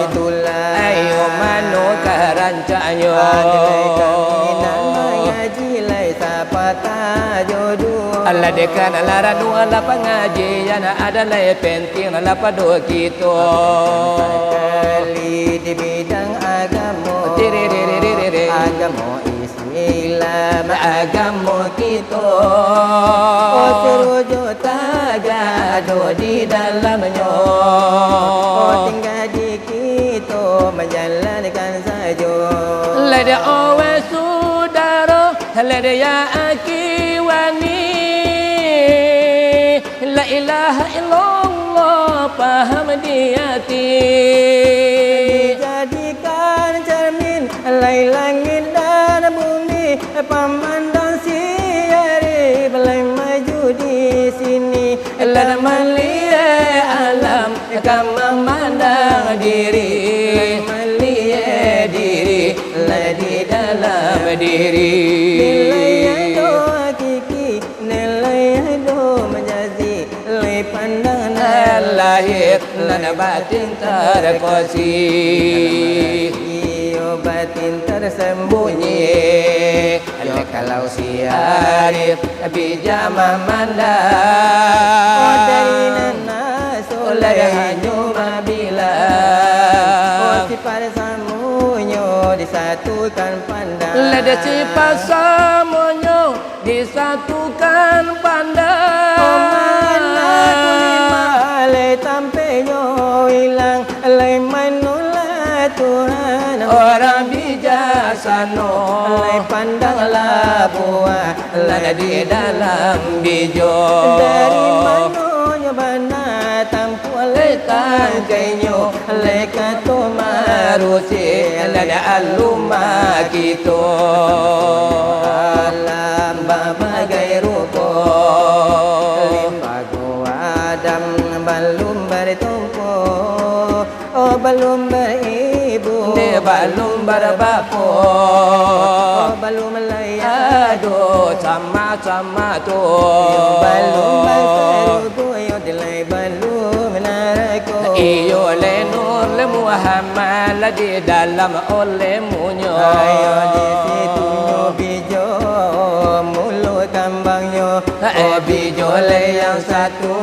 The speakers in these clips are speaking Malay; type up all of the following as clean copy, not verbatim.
Itulah ayo mano karancanya Allah dekan ala ranu ala pengajian adalah penting ala pada kita sekali di bidang agama agama Islam agama kita serujuk tagado di dalamnya tinggal di kita menjalankan saja lada awe saudara lada ya aki wani la ilaha illallah paham di hati dijadikan cermin lai langit dan bumi pemandang siari belai maju di sini dan melihat alam kama memandang diri melihat diri lah di dalam diri nilai do hakiki nilai do menjazi lai pandangan lahir dan batin terkosi batin tersembunyi kalau siarif bijak memandang dari nana solehnya mabila sifat samunyo disatukan pandang lada sifat samunyo disatukan pandang mana kulima le tampenyo hilang le manula Tuhan orang bijaksana le pandanglah buah lada di dalam bijo dari manonyo banatang le tangkenyo le kato marusi lada aluma kita alam berbagai rupa limbago Adam belum bertumpu oh belum beribu belum berbapa oh belum layak aduh sama-sama tu belum berserubu yo dilai belum menaraku iyo le nur le Muhammad la di dalam olemunya ayo di situ nyo bijo mulut kambangnya oh bijo le yang satu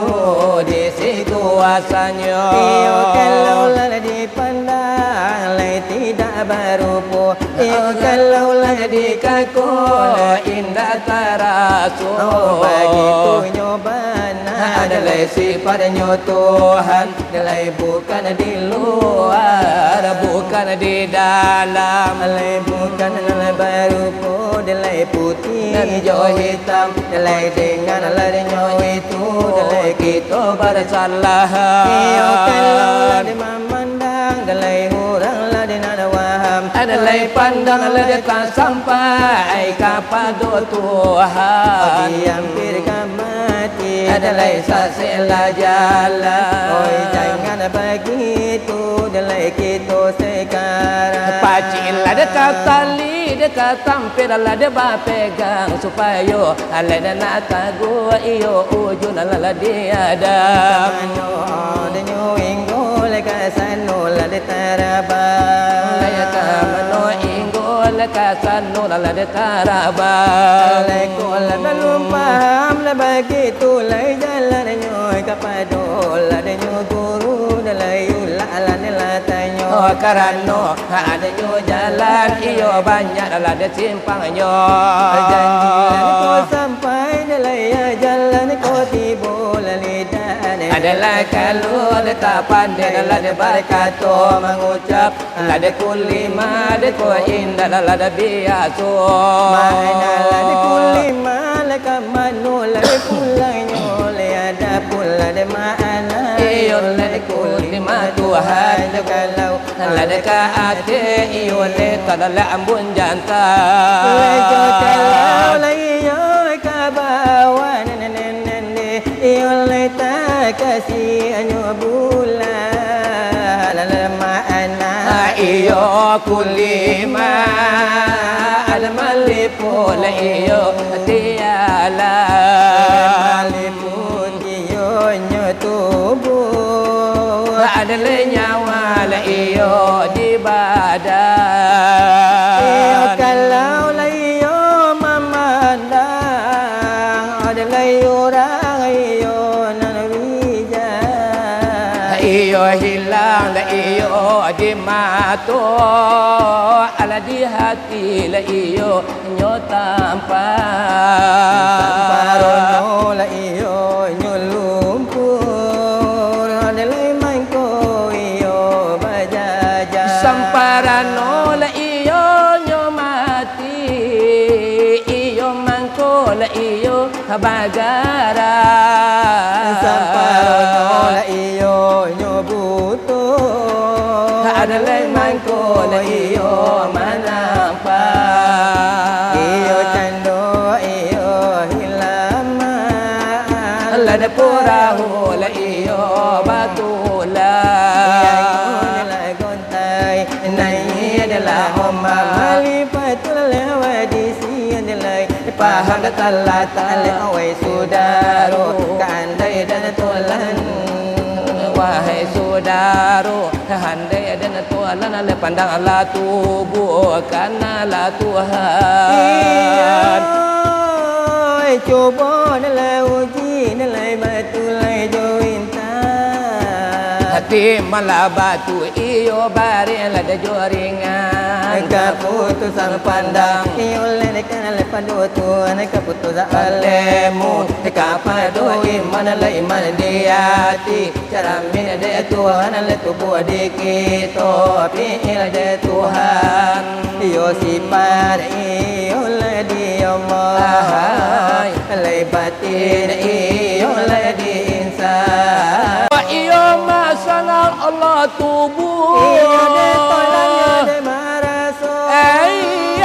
di situ asalnya iyo kalau lah dipandang lai tidak berupa iyo kalau lah dikaku indah terasu oh begitu nyobana adalah sifatnya Tuhan adalah bukan di luar bukan di dalam alai bukan alai berupa delai putih hijau hitam delai dengan larinya itu delai kita bersalah iyo kalau lah memandang delai orang lah dengan waham adalah pandang ledekan sampai kepada Tuhan hampir mati adalah saksilah jalan oi jangan begitu delai kita sekarang pacilah dekat tali dekat tampil lah dia pegang supaya ala dan tagu iyo ujun ala dia ada mano denyo ingol kasano la de taraba laya kamano ingol kasano ala de taraba la belum paham la begitu lai jalan nyoy kepada la denyo guru dalai la la tanyo oh karano adanya jalan iyo banyak ala de simpangnya janji ko sampai dalai jalan ko tibo la lidan adalah kalau tak pandai adalah de berkata mengucap ada kulima de ko indah ada biasa mana la de kulima la kamano la de pulanyo le ada pula de maana iyo le kulima Tuhan kalau la de ka ate iyo le kadala ambun janta le jo kalau la iyo ka bawa nene iyo le ta kasih anyo bulan la maana iyo kulima al malipu la iyo tiala malipun iyo nyo tubuh ada le nyawa la iyo di badan. Iyo kalau layo memandang ada layo orang iyo nan wijaya. Iyo hilang la iyo di mata, ala di hati la iyo nyo tampak. Samparono la iyo nyo lumpur ada lay main ko iyo bajaja. Samparano la iyo nyo mati, iyo mangko la iyo bagara. Samparono la iyo nyo butuh ada lay mangko la iyo manampak. iyo cando iyo hilaman la de purahu la iyo batula. Paham telah tali awai sudaro kandai dan tulan. Wahai saudaro, handai dan tualan le pandang Allah tubuh karena la Tuhan. Coba nilai uji nilai batu nilai jointan. Hati malah batu iyo bari la de joringan. Keputusan pandang iyo lekan lepadu tuan keputusan alemu kapadu iman la iman diati cara min de Tuhan le tubuh dikito pilih de Tuhan iyo sifat iyo le di Allah le batin iyo le di insan iyo masalah Allah tubuh iyo de tolangnya de maraso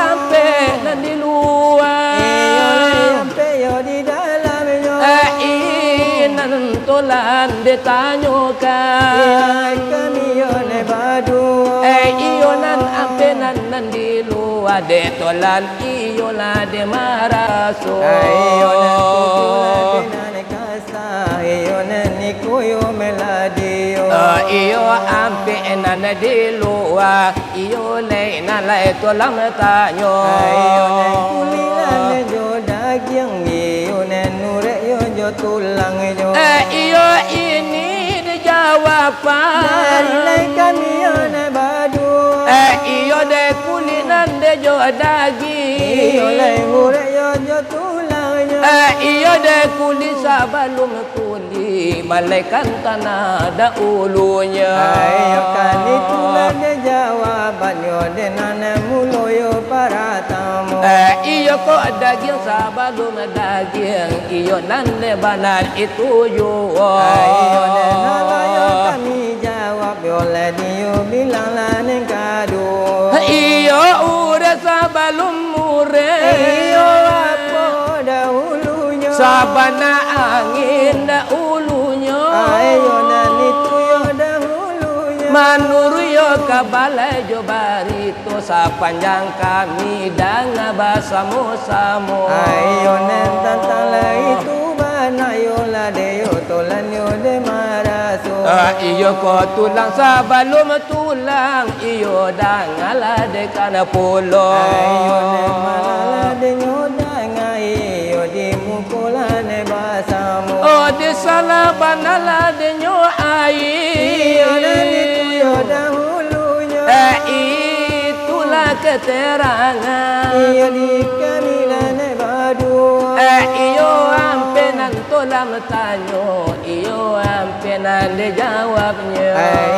ampe nan di luar ampe yo di dalam yo nan tolan de tanyokan kami yo ne badu iyo nan ampe nan di luar de tolan iyo la de maraso iyo ne kula de kasa iyo ne nikuyo meladio iyo ampe nan di luar iyo le nan la tolan tanyo iyo ne kulilan ne jo daging iyo ne nure yo jo tulang yo iyo ini jawaban dari lai kami yo ne badu iyo de kulinan de jo daging iyo lai hure yo jo tulang yo iyo de kuli sabalum kuli malaikat tanah dahulunya ayo kali tulang de jawaban yo de nana mulo yo para tamu iyo kok daging sabalum daging iyo nan de banan itu yo ayo de nala yo kami jawab yo le dio bilang la neng kado iyo udah sabalum mure iyo apa dahulunya sabana angin dahulunya ayo nani tu yo dahulunya manuru yo kabalai jo barito sepanjang kami danga basamu-samu ayo nen tantala itu bana yo la de yo tolan yo de maraso iyo ko tulang sabalum tulang iyo dangala de kana pulo ayo nen malala de yo danga iyo di mukola ne basamu di sana banala de nyo iyo nen itu yo dahulunya itulah keterangan iyo di kamila ne badu iyo ampenan tolam tanyo iyo ampenan de jawabnya